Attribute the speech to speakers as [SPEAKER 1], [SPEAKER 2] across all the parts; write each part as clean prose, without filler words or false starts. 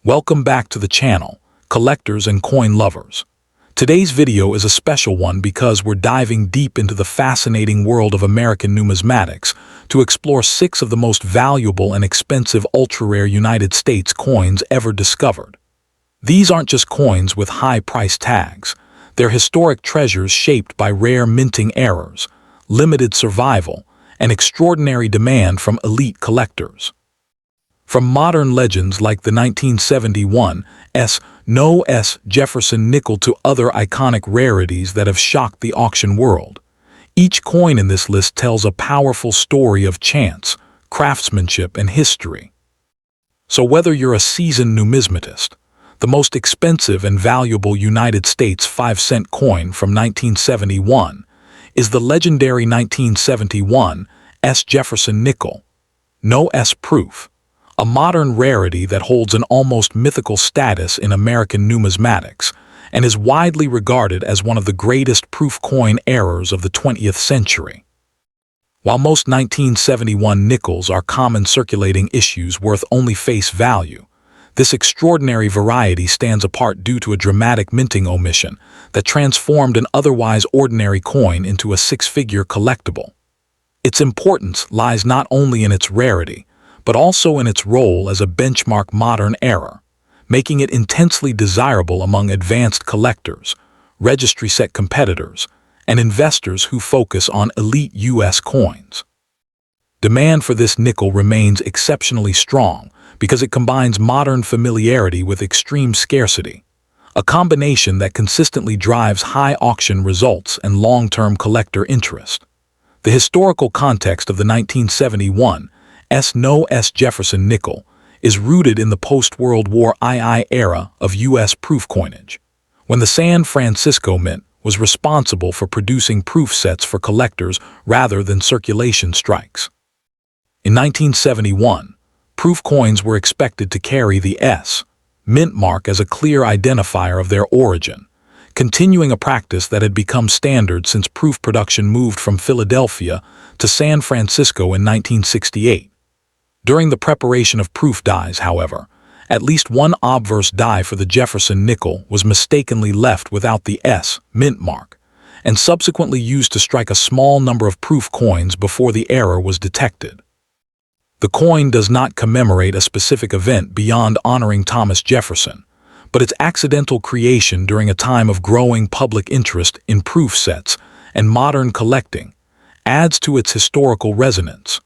[SPEAKER 1] Welcome back to the channel, collectors and coin lovers. Today's video is a special one because we're diving deep into the fascinating world of American numismatics to explore 6 of the most valuable and expensive ultra-rare United States coins ever discovered. These aren't just coins with high price tags. They're historic treasures shaped by rare minting errors, limited survival, and extraordinary demand from elite collectors. From modern legends like the 1971 Jefferson Nickels to other iconic rarities that have shocked the auction world, each coin in this list tells a powerful story of chance, craftsmanship, and history. So whether you're a seasoned numismatist, the most expensive and valuable United States 5-cent coin from 1971 is the legendary 1971 Jefferson Nickels, no S proof, a modern rarity that holds an almost mythical status in American numismatics and is widely regarded as one of the greatest proof coin errors of the 20th century. While most 1971 nickels are common circulating issues worth only face value, this extraordinary variety stands apart due to a dramatic minting omission that transformed an otherwise ordinary coin into a 6-figure collectible. Its importance lies not only in its rarity, but also in its role as a benchmark modern error, making it intensely desirable among advanced collectors, registry set competitors, and investors who focus on elite U.S. coins. Demand for this nickel remains exceptionally strong because it combines modern familiarity with extreme scarcity, a combination that consistently drives high auction results and long-term collector interest. The historical context of the 1971 Jefferson Nickels is rooted in the post-World War II era of U.S. proof coinage, when the San Francisco Mint was responsible for producing proof sets for collectors rather than circulation strikes. In 1971, proof coins were expected to carry the S mint mark as a clear identifier of their origin, continuing a practice that had become standard since proof production moved from Philadelphia to San Francisco in 1968. During the preparation of proof dies, however, at least one obverse die for the Jefferson Nickels was mistakenly left without the S mint mark, and subsequently used to strike a small number of proof coins before the error was detected. The coin does not commemorate a specific event beyond honoring Thomas Jefferson, but its accidental creation during a time of growing public interest in proof sets and modern collecting adds to its historical resonance.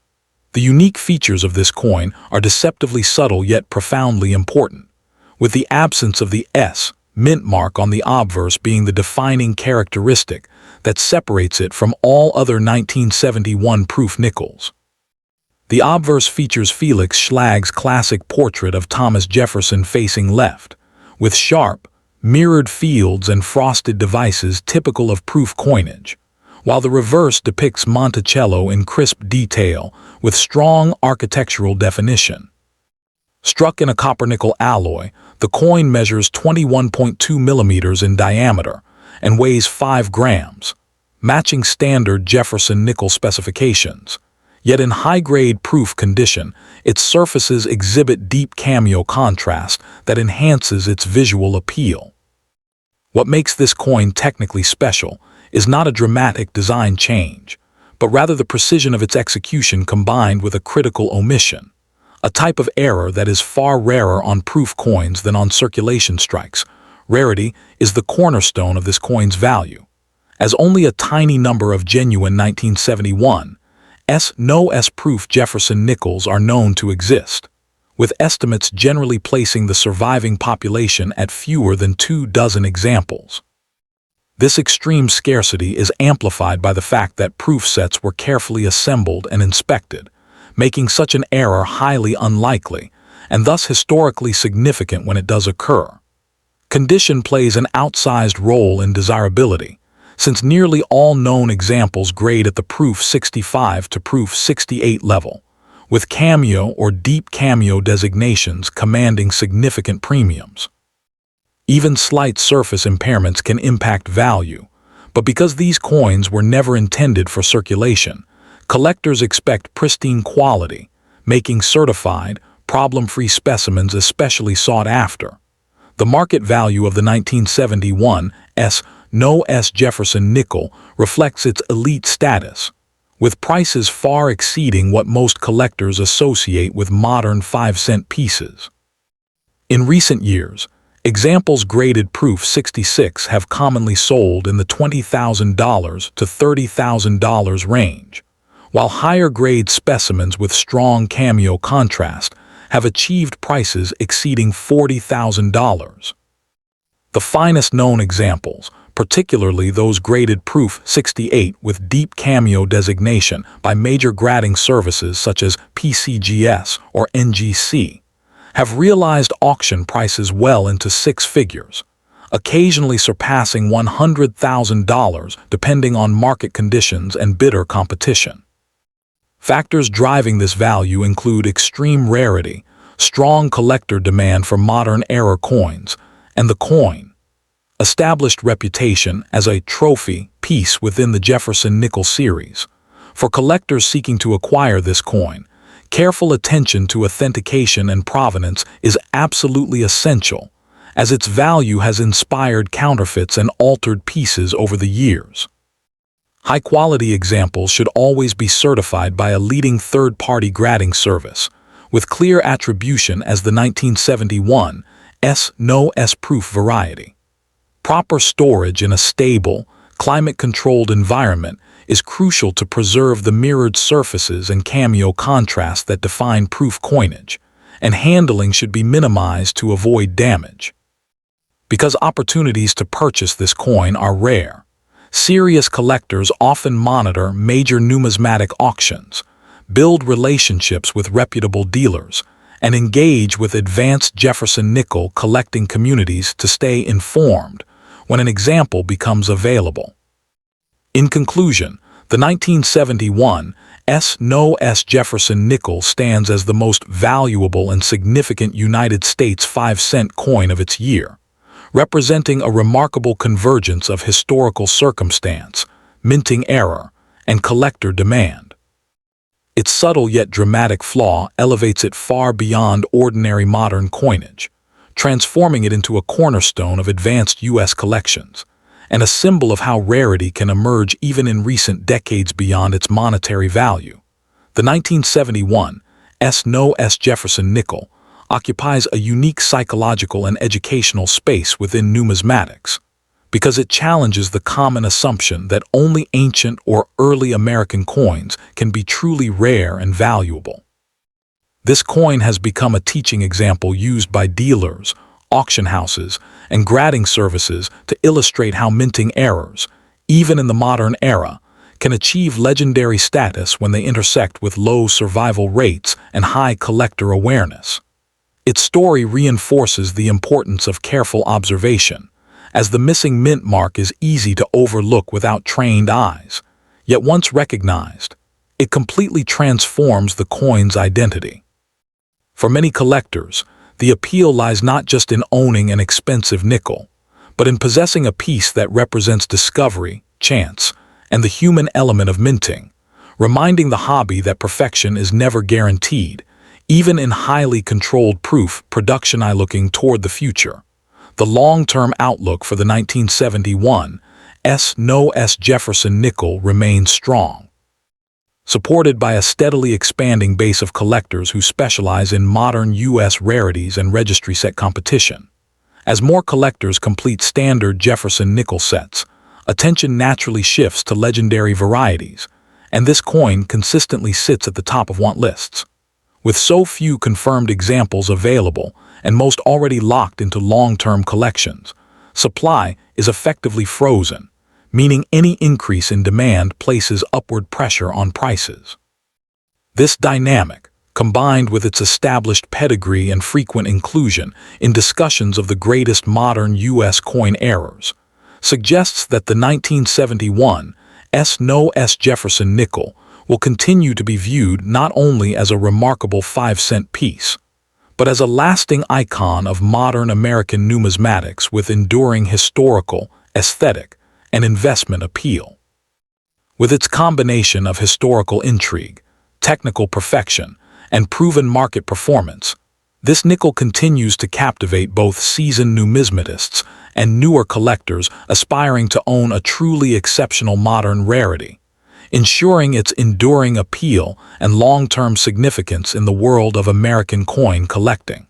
[SPEAKER 1] The unique features of this coin are deceptively subtle yet profoundly important, with the absence of the S mint mark on the obverse being the defining characteristic that separates it from all other 1971 proof nickels. The obverse features Felix Schlag's classic portrait of Thomas Jefferson facing left, with sharp, mirrored fields and frosted devices typical of proof coinage, while the reverse depicts Monticello in crisp detail with strong architectural definition. Struck in a copper-nickel alloy, the coin measures 21.2 millimeters in diameter and weighs 5 grams, matching standard Jefferson Nickels specifications. Yet in high-grade proof condition, its surfaces exhibit deep cameo contrast that enhances its visual appeal. What makes this coin technically special is not a dramatic design change, but rather the precision of its execution combined with a critical omission, a type of error that is far rarer on proof coins than on circulation strikes. Rarity is the cornerstone of this coin's value, as only a tiny number of genuine 1971 S proof Jefferson Nickels are known to exist, with estimates generally placing the surviving population at fewer than 24 examples. This extreme scarcity is amplified by the fact that proof sets were carefully assembled and inspected, making such an error highly unlikely and thus historically significant when it does occur. Condition plays an outsized role in desirability, since nearly all known examples grade at the proof 65 to proof 68 level, with cameo or deep cameo designations commanding significant premiums. Even slight surface impairments can impact value, but because these coins were never intended for circulation, collectors expect pristine quality, making certified, problem-free specimens especially sought after. The market value of the 1971 S. Jefferson nickel reflects its elite status, with prices far exceeding what most collectors associate with modern 5-cent pieces. In recent years, examples graded proof 66 have commonly sold in the $20,000 to $30,000 range, while higher-grade specimens with strong cameo contrast have achieved prices exceeding $40,000. The finest known examples, particularly those graded proof 68 with deep cameo designation by major grading services such as PCGS or NGC, have realized auction prices well into six figures, occasionally surpassing $100,000 depending on market conditions and bidder competition. Factors driving this value include extreme rarity, strong collector demand for modern-era coins, and the coin, established reputation as a trophy piece within the Jefferson Nickels series. For collectors seeking to acquire this coin, careful attention to authentication and provenance is absolutely essential, as its value has inspired counterfeits and altered pieces over the years. High-quality examples should always be certified by a leading third-party grading service, with clear attribution as the 1971 S proof variety. Proper storage in a stable, climate-controlled environment is crucial to preserve the mirrored surfaces and cameo contrast that define proof coinage, and handling should be minimized to avoid damage. Because opportunities to purchase this coin are rare, serious collectors often monitor major numismatic auctions, build relationships with reputable dealers, and engage with advanced Jefferson nickel collecting communities to stay informed when an example becomes available. In conclusion, the 1971 S. Jefferson nickel stands as the most valuable and significant United States 5-cent coin of its year, representing a remarkable convergence of historical circumstance, minting error, and collector demand. Its subtle yet dramatic flaw elevates it far beyond ordinary modern coinage, transforming it into a cornerstone of advanced U.S. collections, and a symbol of how rarity can emerge even in recent decades beyond its monetary value. The 1971 S. Jefferson nickel occupies a unique psychological and educational space within numismatics, because it challenges the common assumption that only ancient or early American coins can be truly rare and valuable. This coin has become a teaching example used by dealers, auction houses, and grading services to illustrate how minting errors, even in the modern era, can achieve legendary status when they intersect with low survival rates and high collector awareness. Its story reinforces the importance of careful observation, as the missing mint mark is easy to overlook without trained eyes, yet once recognized, it completely transforms the coin's identity. For many collectors, the appeal lies not just in owning an expensive nickel, but in possessing a piece that represents discovery, chance, and the human element of minting, reminding the hobby that perfection is never guaranteed, even in highly controlled proof production. Looking toward the future, the long-term outlook for the 1971 S. Jefferson nickel remains strong. Supported by a steadily expanding base of collectors who specialize in modern U.S. rarities and registry set competition. As more collectors complete standard Jefferson nickel sets, attention naturally shifts to legendary varieties, and this coin consistently sits at the top of want lists. With so few confirmed examples available and most already locked into long-term collections, supply is effectively frozen, meaning any increase in demand places upward pressure on prices. This dynamic, combined with its established pedigree and frequent inclusion in discussions of the greatest modern U.S. coin errors, suggests that the 1971 S. Jefferson nickel will continue to be viewed not only as a remarkable 5-cent piece, but as a lasting icon of modern American numismatics with enduring historical, aesthetic, and investment appeal. With its combination of historical intrigue, technical perfection, and proven market performance, this nickel continues to captivate both seasoned numismatists and newer collectors aspiring to own a truly exceptional modern rarity, ensuring its enduring appeal and long-term significance in the world of American coin collecting.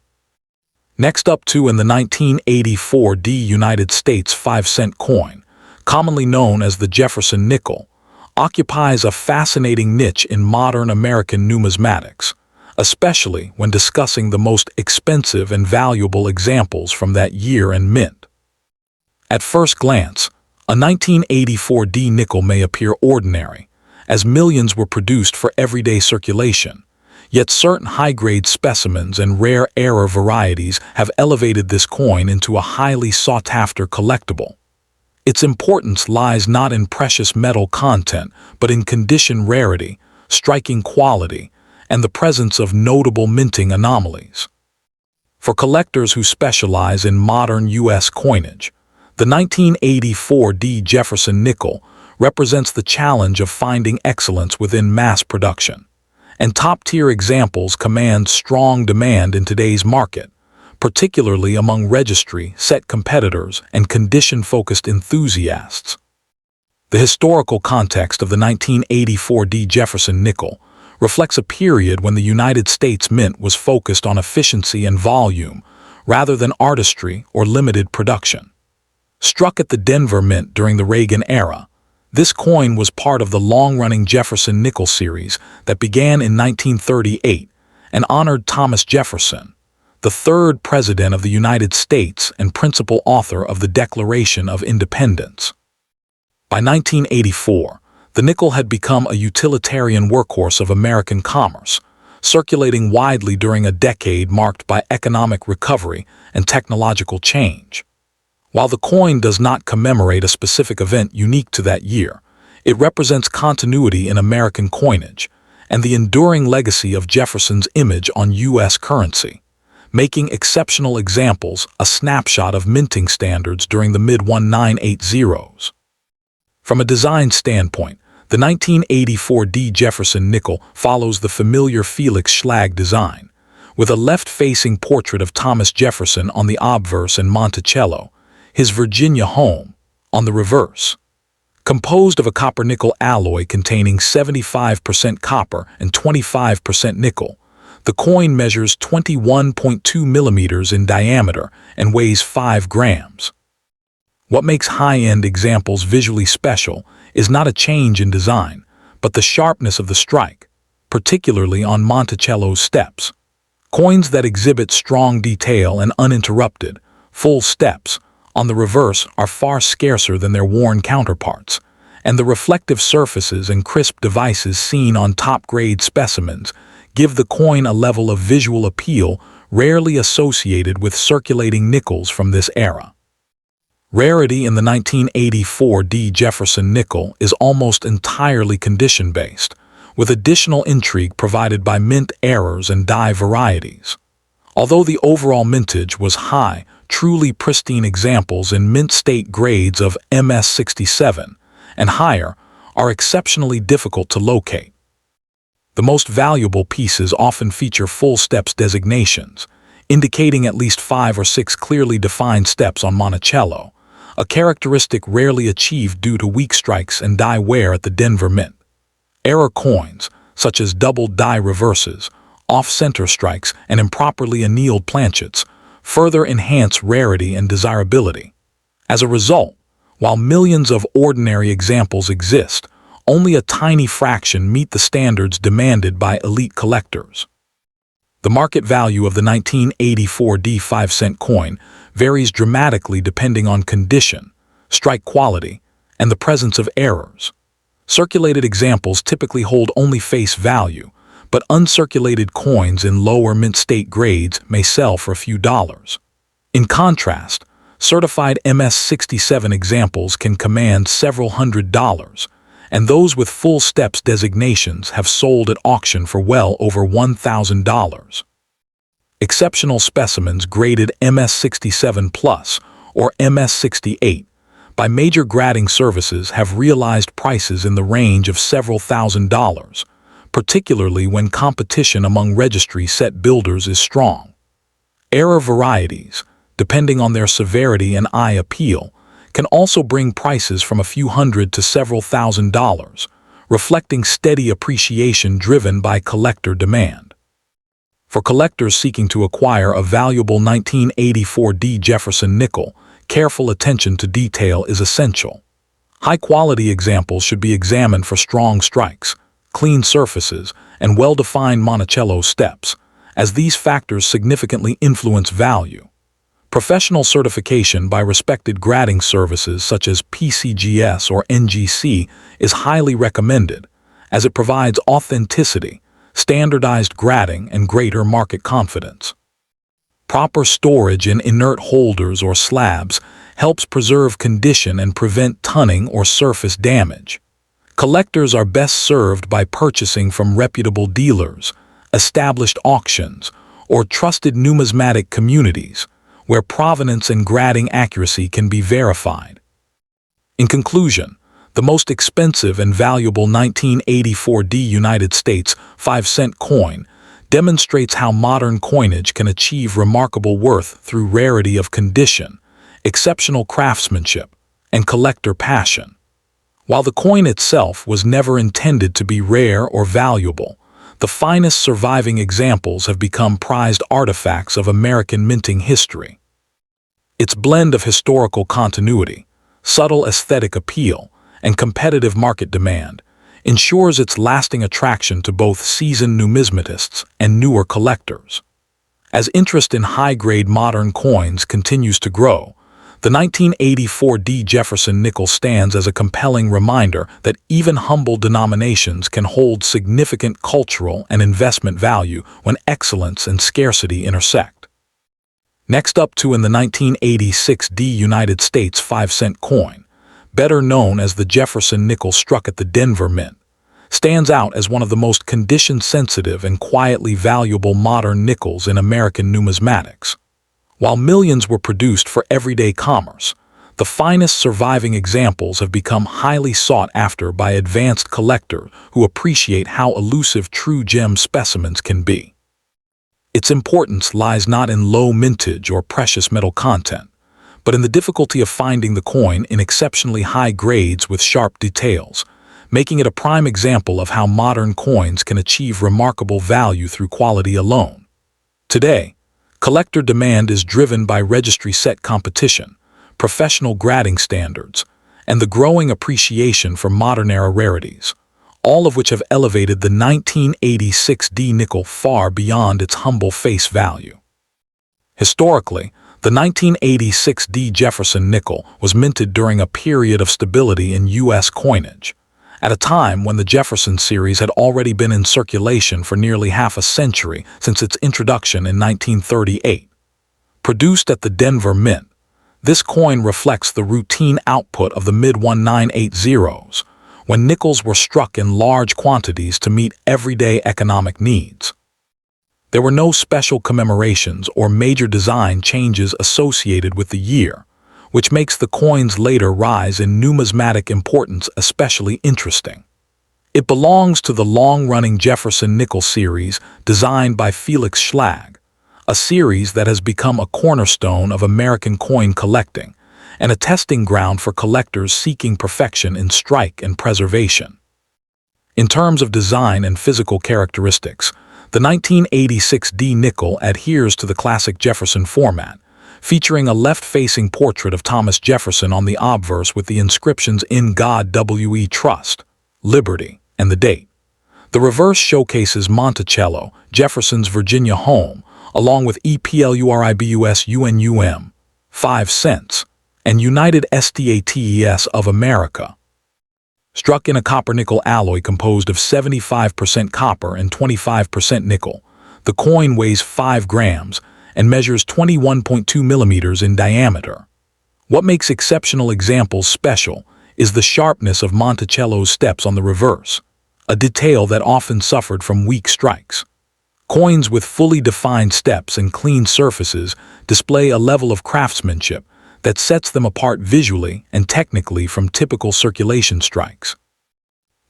[SPEAKER 1] Next up in the 1984 United States 5-cent coin, commonly known as the Jefferson nickel, occupies a fascinating niche in modern American numismatics, especially when discussing the most expensive and valuable examples from that year and mint. At first glance, a 1984 nickel may appear ordinary, as millions were produced for everyday circulation, yet certain high-grade specimens and rare error varieties have elevated this coin into a highly sought-after collectible. Its importance lies not in precious metal content, but in condition rarity, striking quality, and the presence of notable minting anomalies. For collectors who specialize in modern U.S. coinage, the 1984 Jefferson nickel represents the challenge of finding excellence within mass production, and top-tier examples command strong demand in today's market, particularly among registry-set competitors and condition-focused enthusiasts. The historical context of the 1984 Jefferson nickel reflects a period when the United States Mint was focused on efficiency and volume rather than artistry or limited production. Struck at the Denver Mint during the Reagan era, this coin was part of the long-running Jefferson nickel series that began in 1938 and honored Thomas Jefferson, the third President of the United States and principal author of the Declaration of Independence. By 1984, the nickel had become a utilitarian workhorse of American commerce, circulating widely during a decade marked by economic recovery and technological change. While the coin does not commemorate a specific event unique to that year, it represents continuity in American coinage and the enduring legacy of Jefferson's image on U.S. currency, making exceptional examples a snapshot of minting standards during the mid-1980s. From a design standpoint, the 1984 Jefferson nickel follows the familiar Felix Schlag design, with a left-facing portrait of Thomas Jefferson on the obverse and Monticello, his Virginia home, on the reverse. Composed of a copper-nickel alloy containing 75% copper and 25% nickel, the coin measures 21.2 millimeters in diameter and weighs 5 grams. What makes high-end examples visually special is not a change in design, but the sharpness of the strike, particularly on Monticello's steps. Coins that exhibit strong detail and uninterrupted, full steps on the reverse are far scarcer than their worn counterparts, and the reflective surfaces and crisp devices seen on top-grade specimens give the coin a level of visual appeal rarely associated with circulating nickels from this era. Rarity in the 1984 Jefferson nickel is almost entirely condition-based, with additional intrigue provided by mint errors and die varieties. Although the overall mintage was high, truly pristine examples in mint state grades of MS67 and higher are exceptionally difficult to locate. The most valuable pieces often feature full steps designations, indicating at least 5 or 6 clearly defined steps on Monticello, a characteristic rarely achieved due to weak strikes and die wear at the Denver Mint. Error coins, such as double die reverses, off-center strikes, and improperly annealed planchets, further enhance rarity and desirability. As a result, while millions of ordinary examples exist, only a tiny fraction meet the standards demanded by elite collectors. The market value of the 1984 5-cent coin varies dramatically depending on condition, strike quality, and the presence of errors. Circulated examples typically hold only face value, but uncirculated coins in lower mint state grades may sell for a few dollars. In contrast, certified MS67 examples can command several $100s, and those with full steps designations have sold at auction for well over $1,000. Exceptional specimens graded MS67 Plus or MS68 by major grading services have realized prices in the range of several $1,000s, particularly when competition among registry set builders is strong. Error varieties, depending on their severity and eye appeal, can also bring prices from a few hundred to several $1,000s, reflecting steady appreciation driven by collector demand. For collectors seeking to acquire a valuable 1984 Jefferson nickel, careful attention to detail is essential. High-quality examples should be examined for strong strikes, clean surfaces, and well-defined Monticello steps, as these factors significantly influence value. Professional certification by respected grading services such as PCGS or NGC is highly recommended, as it provides authenticity, standardized grading, and greater market confidence. Proper storage in inert holders or slabs helps preserve condition and prevent tunning or surface damage. Collectors are best served by purchasing from reputable dealers, established auctions, or trusted numismatic communities, where provenance and grading accuracy can be verified. In conclusion, the most expensive and valuable 1984 United States 5-cent coin demonstrates how modern coinage can achieve remarkable worth through rarity of condition, exceptional craftsmanship, and collector passion. While the coin itself was never intended to be rare or valuable, the finest surviving examples have become prized artifacts of American minting history. Its blend of historical continuity, subtle aesthetic appeal, and competitive market demand ensures its lasting attraction to both seasoned numismatists and newer collectors. As interest in high-grade modern coins continues to grow, the 1984 Jefferson nickel stands as a compelling reminder that even humble denominations can hold significant cultural and investment value when excellence and scarcity intersect. Next up in the 1986 United States 5-cent coin, better known as the Jefferson nickel struck at the Denver Mint, stands out as one of the most condition-sensitive and quietly valuable modern nickels in American numismatics. While millions were produced for everyday commerce, the finest surviving examples have become highly sought after by advanced collectors who appreciate how elusive true gem specimens can be. Its importance lies not in low mintage or precious metal content, but in the difficulty of finding the coin in exceptionally high grades with sharp details, making it a prime example of how modern coins can achieve remarkable value through quality alone. Today, collector demand is driven by registry set competition, professional grading standards, and the growing appreciation for modern-era rarities, all of which have elevated the 1986 nickel far beyond its humble face value. Historically, the 1986 Jefferson nickel was minted during a period of stability in U.S. coinage, at a time when the Jefferson series had already been in circulation for nearly half a century since its introduction in 1938. Produced at the Denver Mint, this coin reflects the routine output of the mid-1980s, when nickels were struck in large quantities to meet everyday economic needs. There were no special commemorations or major design changes associated with the year, which makes the coin's later rise in numismatic importance especially interesting. It belongs to the long-running Jefferson nickel series designed by Felix Schlag, a series that has become a cornerstone of American coin collecting and a testing ground for collectors seeking perfection in strike and preservation. In terms of design and physical characteristics, the 1986 nickel adheres to the classic Jefferson format, featuring a left-facing portrait of Thomas Jefferson on the obverse with the inscriptions "In God We Trust," "Liberty," and the date. The reverse showcases Monticello, Jefferson's Virginia home, along with EPLURIBUS UNUM, 5 cents, and United States of America. Struck in a copper-nickel alloy composed of 75% copper and 25% nickel, the coin weighs 5 grams and measures 21.2 millimeters in diameter. What makes exceptional examples special is the sharpness of Monticello's steps on the reverse, a detail that often suffered from weak strikes. Coins with fully defined steps and clean surfaces display a level of craftsmanship that sets them apart visually and technically from typical circulation strikes.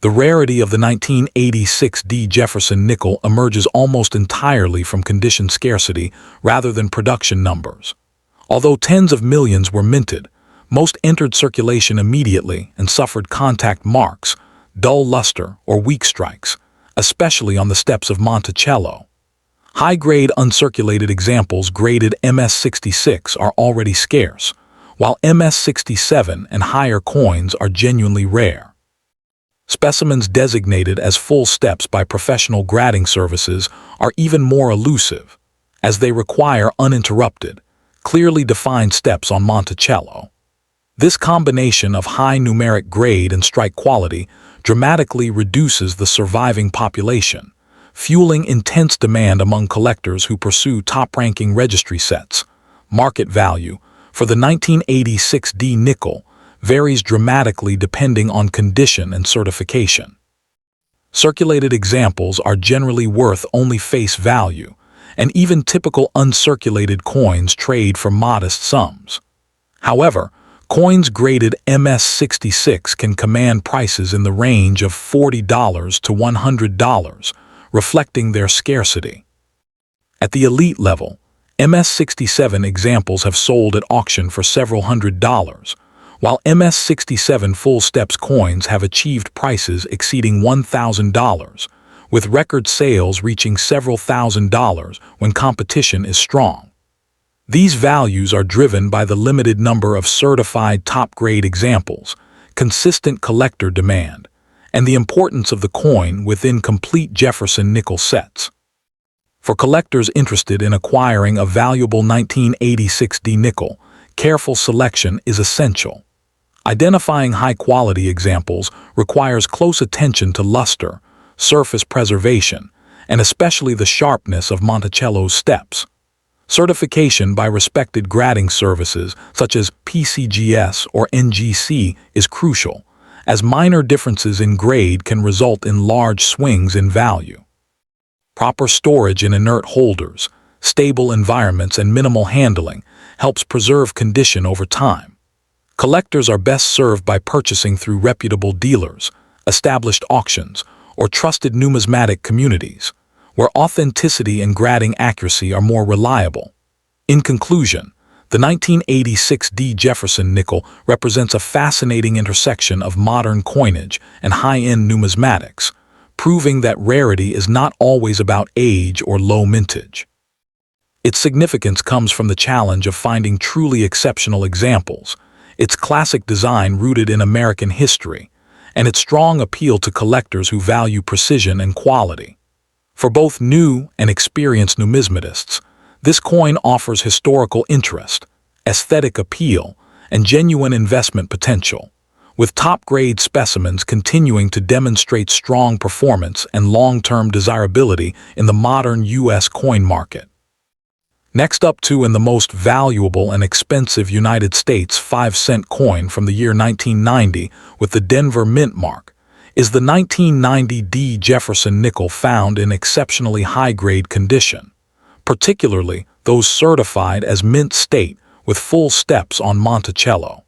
[SPEAKER 1] The rarity of the 1986 D. Jefferson nickel emerges almost entirely from condition scarcity rather than production numbers. Although tens of millions were minted, most entered circulation immediately and suffered contact marks, dull luster, or weak strikes, especially on the steps of Monticello. High-grade uncirculated examples graded MS-66 are already scarce, while MS-67 and higher coins are genuinely rare. Specimens designated as full steps by professional grading services are even more elusive, as they require uninterrupted, clearly defined steps on Monticello. This combination of high numeric grade and strike quality dramatically reduces the surviving population, fueling intense demand among collectors who pursue top-ranking registry sets. Market value for the 1986 D nickel varies dramatically depending on condition and certification. Circulated examples are generally worth only face value, and even typical uncirculated coins trade for modest sums. However, coins graded MS-66 can command prices in the range of $40 to $100, reflecting their scarcity. At the elite level, MS-67 examples have sold at auction for several $100s, while MS-67 full steps coins have achieved prices exceeding $1,000, with record sales reaching several $1,000s when competition is strong. These values are driven by the limited number of certified top-grade examples, consistent collector demand, and the importance of the coin within complete Jefferson nickel sets. For collectors interested in acquiring a valuable 1986 D nickel, careful selection is essential. Identifying high-quality examples requires close attention to luster, surface preservation, and especially the sharpness of Monticello's steps. Certification by respected grading services such as PCGS or NGC is crucial, as minor differences in grade can result in large swings in value. Proper storage in inert holders, stable environments, and minimal handling helps preserve condition over time. Collectors are best served by purchasing through reputable dealers, established auctions, or trusted numismatic communities, where authenticity and grading accuracy are more reliable. In conclusion, the 1986 D. Jefferson nickel represents a fascinating intersection of modern coinage and high-end numismatics, proving that rarity is not always about age or low mintage. Its significance comes from the challenge of finding truly exceptional examples, its classic design rooted in American history, and its strong appeal to collectors who value precision and quality. For both new and experienced numismatists, this coin offers historical interest, aesthetic appeal, and genuine investment potential, with top-grade specimens continuing to demonstrate strong performance and long-term desirability in the modern U.S. coin market. Next up to and the most valuable and expensive United States 5-cent coin from the year 1990 with the Denver Mint mark is the 1990 D. Jefferson nickel, found in exceptionally high-grade condition, particularly those certified as mint state with full steps on Monticello.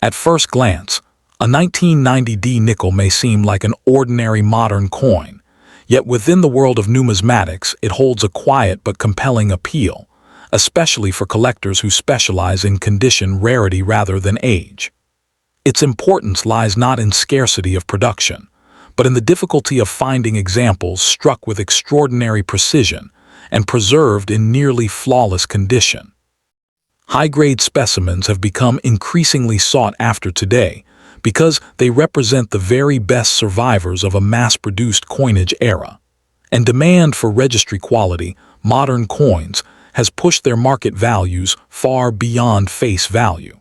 [SPEAKER 1] At first glance, a 1990 D nickel may seem like an ordinary modern coin, yet within the world of numismatics it holds a quiet but compelling appeal, especially for collectors who specialize in condition rarity rather than age. Its importance lies not in scarcity of production, but in the difficulty of finding examples struck with extraordinary precision and preserved in nearly flawless condition. High-grade specimens have become increasingly sought after today because they represent the very best survivors of a mass-produced coinage era, and demand for registry-quality, modern coins has pushed their market values far beyond face value.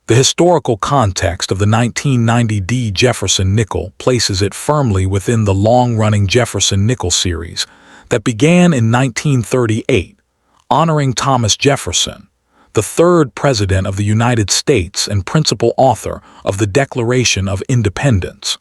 [SPEAKER 1] The historical context of the 1990 D. Jefferson nickel places it firmly within the long-running Jefferson nickel series that began in 1938, honoring Thomas Jefferson, the third President of the United States and principal author of the Declaration of Independence.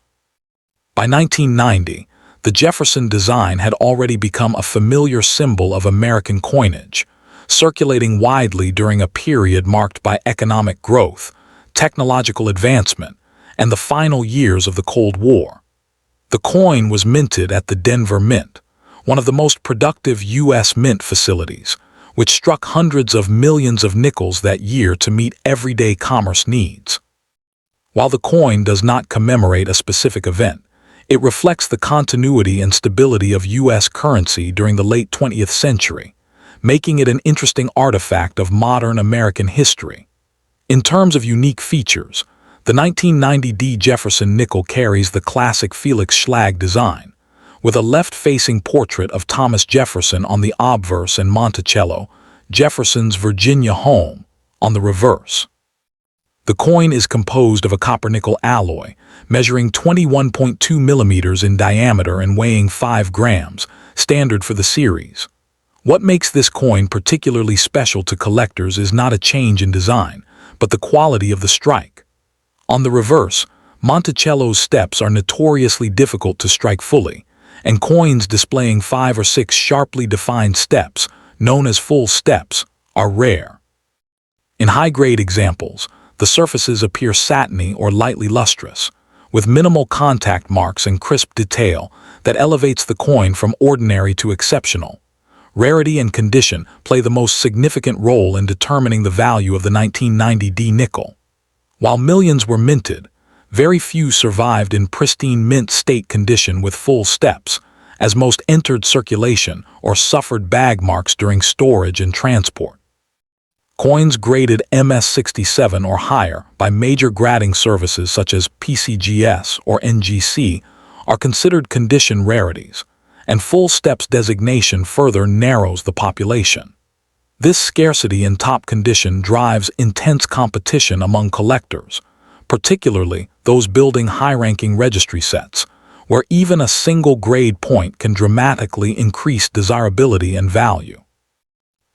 [SPEAKER 1] By 1990, the Jefferson design had already become a familiar symbol of American coinage, circulating widely during a period marked by economic growth, technological advancement, and the final years of the Cold War. The coin was minted at the Denver Mint, one of the most productive U.S. mint facilities, which struck hundreds of millions of nickels that year to meet everyday commerce needs. While the coin does not commemorate a specific event, it reflects the continuity and stability of U.S. currency during the late 20th century, making it an interesting artifact of modern American history. In terms of unique features, the 1990D Jefferson nickel carries the classic Felix Schlag design, with a left-facing portrait of Thomas Jefferson on the obverse and Monticello, Jefferson's Virginia home, on the reverse. The coin is composed of a copper-nickel alloy, measuring 21.2 millimeters in diameter and weighing 5 grams, standard for the series. What makes this coin particularly special to collectors is not a change in design, but the quality of the strike. On the reverse, Monticello's steps are notoriously difficult to strike fully, and coins displaying 5 or 6 sharply defined steps, known as full steps, are rare. In high-grade examples, the surfaces appear satiny or lightly lustrous, with minimal contact marks and crisp detail that elevates the coin from ordinary to exceptional. Rarity and condition play the most significant role in determining the value of the 1990D nickel. While millions were minted, very few survived in pristine mint state condition with full steps, as most entered circulation or suffered bag marks during storage and transport. Coins graded MS67 or higher by major grading services such as PCGS or NGC are considered condition rarities, and full steps designation further narrows the population. This scarcity in top condition drives intense competition among collectors, particularly those building high-ranking registry sets, where even a single grade point can dramatically increase desirability and value.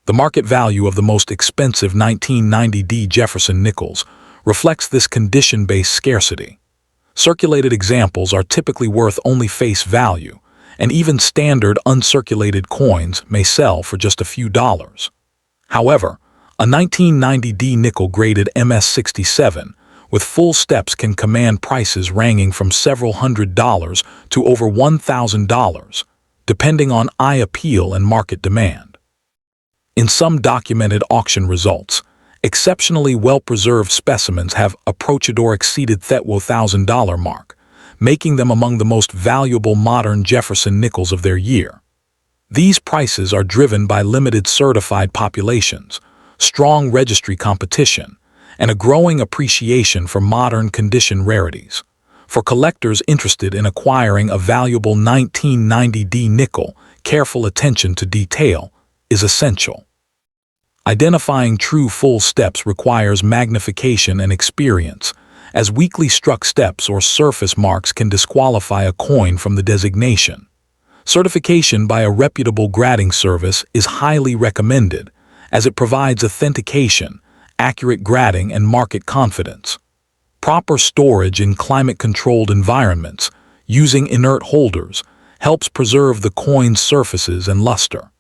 [SPEAKER 1] The market value of the most expensive 1990D Jefferson Nickels reflects this condition-based scarcity. Circulated examples are typically worth only face value, and even standard uncirculated coins may sell for just a few dollars. However, a 1990D nickel graded MS67 with full steps can command prices ranging from several $100s to over $1,000, depending on eye appeal and market demand. In some documented auction results, exceptionally well-preserved specimens have approached or exceeded the $1,000 mark, making them among the most valuable modern Jefferson nickels of their year. These prices are driven by limited certified populations, strong registry competition, and a growing appreciation for modern condition rarities. For collectors interested in acquiring a valuable 1990D nickel, careful attention to detail is essential. Identifying true full steps requires magnification and experience, as weakly struck steps or surface marks can disqualify a coin from the designation. Certification by a reputable grading service is highly recommended, as it provides authentication, accurate grading, and market confidence. Proper storage in climate-controlled environments, using inert holders, helps preserve the coin's surfaces and luster.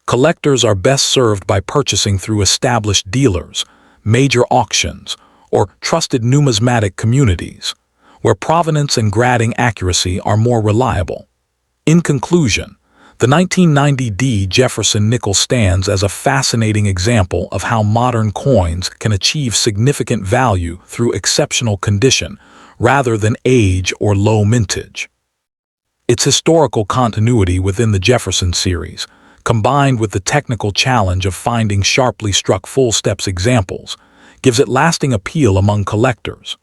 [SPEAKER 1] Collectors are best served by purchasing through established dealers, major auctions, or trusted numismatic communities, where provenance and grading accuracy are more reliable. In conclusion, the 1990D Jefferson nickel stands as a fascinating example of how modern coins can achieve significant value through exceptional condition rather than age or low mintage. Its historical continuity within the Jefferson series, combined with the technical challenge of finding sharply struck full steps examples, gives it lasting appeal among collectors.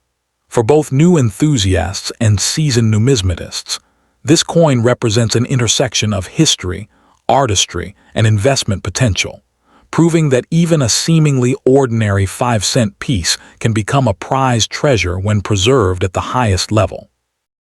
[SPEAKER 1] For both new enthusiasts and seasoned numismatists, this coin represents an intersection of history, artistry, and investment potential, proving that even a seemingly ordinary 5-cent piece can become a prized treasure when preserved at the highest level.